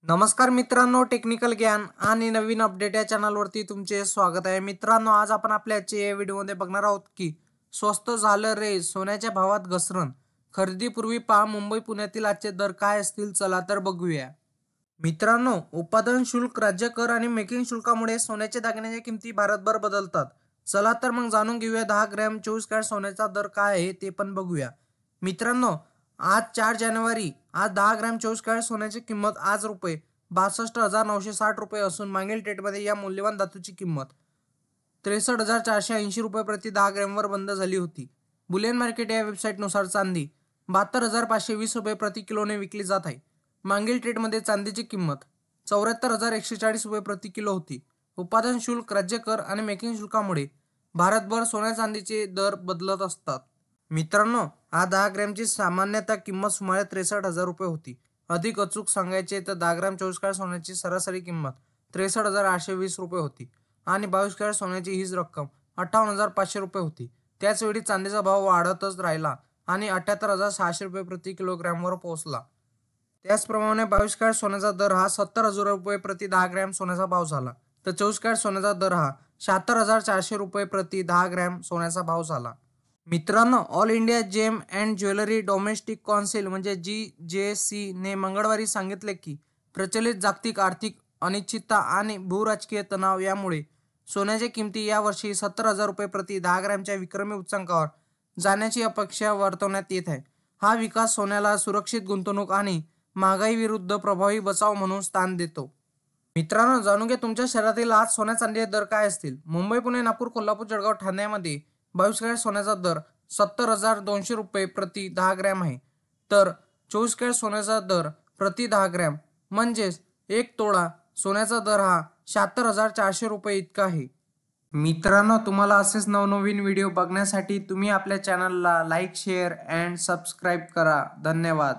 नमस्कार मित्रांनो, टेक्निकल ज्ञान आणि नवीन अपडेट या चॅनलवरती तुमचे स्वागत आहे. मित्रांनो, आज आपण आपल्या आजच्या या व्हिडिओमध्ये बघणार आहोत की स्वस्त झालं रे, सोन्याच्या भावात घसरण. खरेदीपूर्वी पहा मुंबई पुण्यातील आजचे दर काय असतील, चला तर बघूया. मित्रांनो, उत्पादन शुल्क, राज्य कर आणि मेकिंग शुल्कामुळे सोन्याच्या दागिन्याच्या किमती भारतभर बदलतात. चला तर मग जाणून घेऊया 10 ग्रॅम 24 कॅरेट सोन्याचा दर काय आहे ते पण बघूया. मित्रांनो, आज 4 जानेवारी, आज 10 ग्रॅम 24 कॅरेट सोन्याची किंमत आज रुपये 62,960 असून मागील डेटमध्ये या मौल्यवान धातूची किंमत 63,480 रुपये प्रति 10 ग्रॅमवर बंद झाली होती. बुलियन मार्केट या वेबसाईटनुसार चांदी 72,520 रुपये प्रति किलोने विकली जात आहे. मागील ट्रेडमध्ये चांदीची किंमत 74,140 रुपये प्रति किलो होती. उत्पादन शुल्क, राज्य कर आणि मेकिंग शुल्कामुळे भारतभर सोन्या चांदीचे दर बदलत असतात. मित्रांनो, आज 10 ग्रॅमची सामान्यतः किंमत सुमारे 63,000 रुपये होती. अधिक अचूक सांगायचे तर 10 ग्रॅम 24 कॅरेट सोन्याची सरासरी किंमत 63,820 रुपये होती आणि 22 कॅरेट सोन्याची हीच रक्कम 58,500 रुपये होती. त्याचवेळी चांदीचा भाव वाढतच राहिला आणि 78,600 रुपये प्रति किलोग्रॅमवर पोहोचला. त्याचप्रमाणे 22 कॅरेट सोन्याचा दर हा 70,000 रुपये प्रति 10 ग्रॅम सोन्याचा भाव झाला, तर 24 कॅरेट सोन्याचा दर हा 76,400 रुपये प्रति 10 ग्रॅम सोन्याचा भाव झाला. मित्रांनो, all India gem and jewellery domestic council म्हणजे GJC ने मंगळवारी सांगितले की प्रचलित जागतिक आर्थिक अनिश्चितता आणि भूराजकीय तणाव यामुळे सोन्याच्या किमती यावर्षी 70,000 रुपये प्रति 10 ग्रॅमच्या विक्रमी उच्चांकावर जाण्याची अपेक्षा वर्तवण्यात येत आहे. हा विकास सोन्याला सुरक्षित गुंतवणूक आणि महागाई विरुद्ध प्रभावी बचाव म्हणून स्थान देतो. मित्रांनो, जाणून घ्या तुमच्या शहरातील आज सोन्या चांदीचे दर काय असतील. मुंबई, पुणे, नागपूर, कोल्हापूर, जळगाव, ठाण्यामध्ये 22 कॅरेट सोन्याचा दर 70,200 रुपये प्रति 10 ग्रॅम आहे, तर 24 कॅरेट सोन्याचा दर प्रति 10 ग्रॅम म्हणजेच 1 तोळा सोन्याचा दर हा 76,400 रुपये इतका आहे. मित्रांनो, तुम्हाला असेच नवनवीन व्हिडिओ बघण्यासाठी तुम्ही आपल्या चॅनलला लाईक, शेअर अँड सबस्क्राईब करा. धन्यवाद.